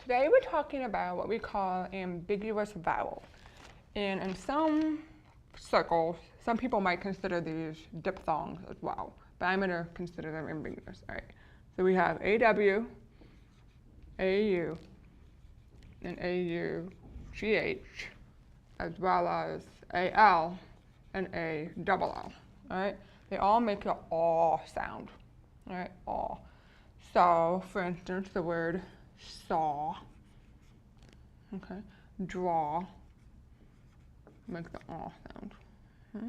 Today we're talking about what we call ambiguous vowel. And in some circles, some people might consider these diphthongs as well, but I'm going to consider them ambiguous. All right. So we have AW, AU, and AUGH, as well as AL and A double L. All right. They all make an aw sound. All right, aw. So, for instance, the word saw, okay, draw, make the aw sound. Okay.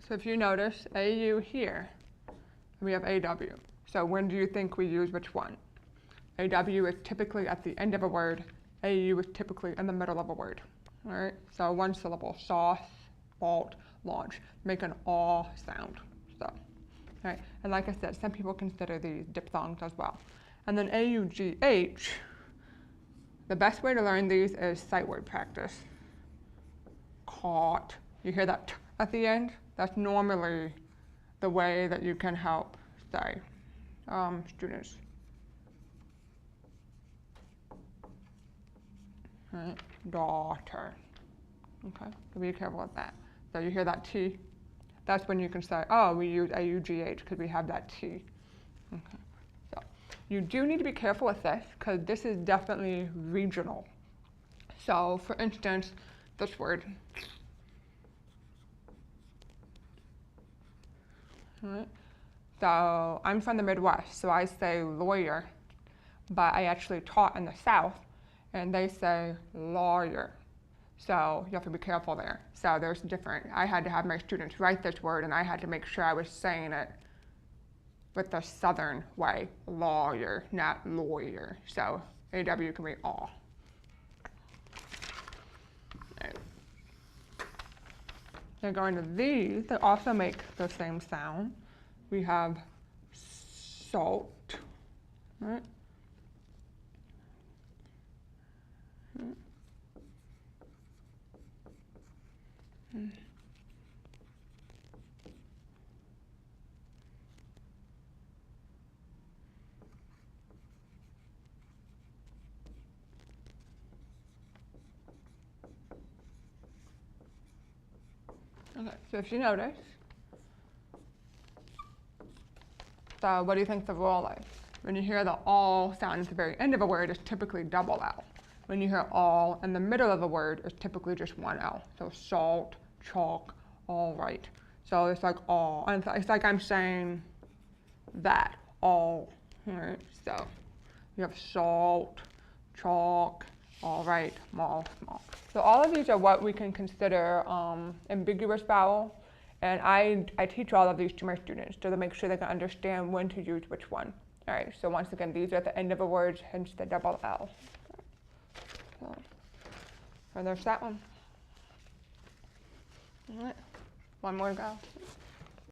So if you notice AU here, we have AW. So when do you think we use which one? AW is typically at the end of a word. AU is typically in the middle of a word. All right. So one syllable: sauce, vault, launch. Make an aw sound. So, all right. And like I said, some people consider these diphthongs as well. And then AUGH. The best way to learn these is sight word practice. Caught. You hear that t at the end? That's normally the way that you can help, say, students. Right? Daughter. Okay, so be careful with that. So you hear that T? That's when you can say, oh, we use AUGH because we have that T. Okay. So you do need to be careful with this because this is definitely regional. So for instance, this word. Right. So I'm from the Midwest, so I say lawyer, but I actually taught in the South, and they say lawyer. So you have to be careful there. So there's different. I had to have my students write this word, and I had to make sure I was saying it with the Southern way, lawyer, not lawyer. So AW can be aw. Then going to these, they also make the same sound. We have salt, right? Okay, so if you notice, so what do you think the rule is? When you hear the all sound at the very end of a word, it's typically double L. When you hear all in the middle of a word, it's typically just one L. So salt, chalk, all right. So it's like all, and it's like I'm saying that, all right. So you have salt, chalk, all right, small, small. So all of these are what we can consider ambiguous vowel, and I teach all of these to my students to make sure they can understand when to use which one. All right, so once again, these are at the end of a word, hence the double L. So, and there's that one. All right, one more to go.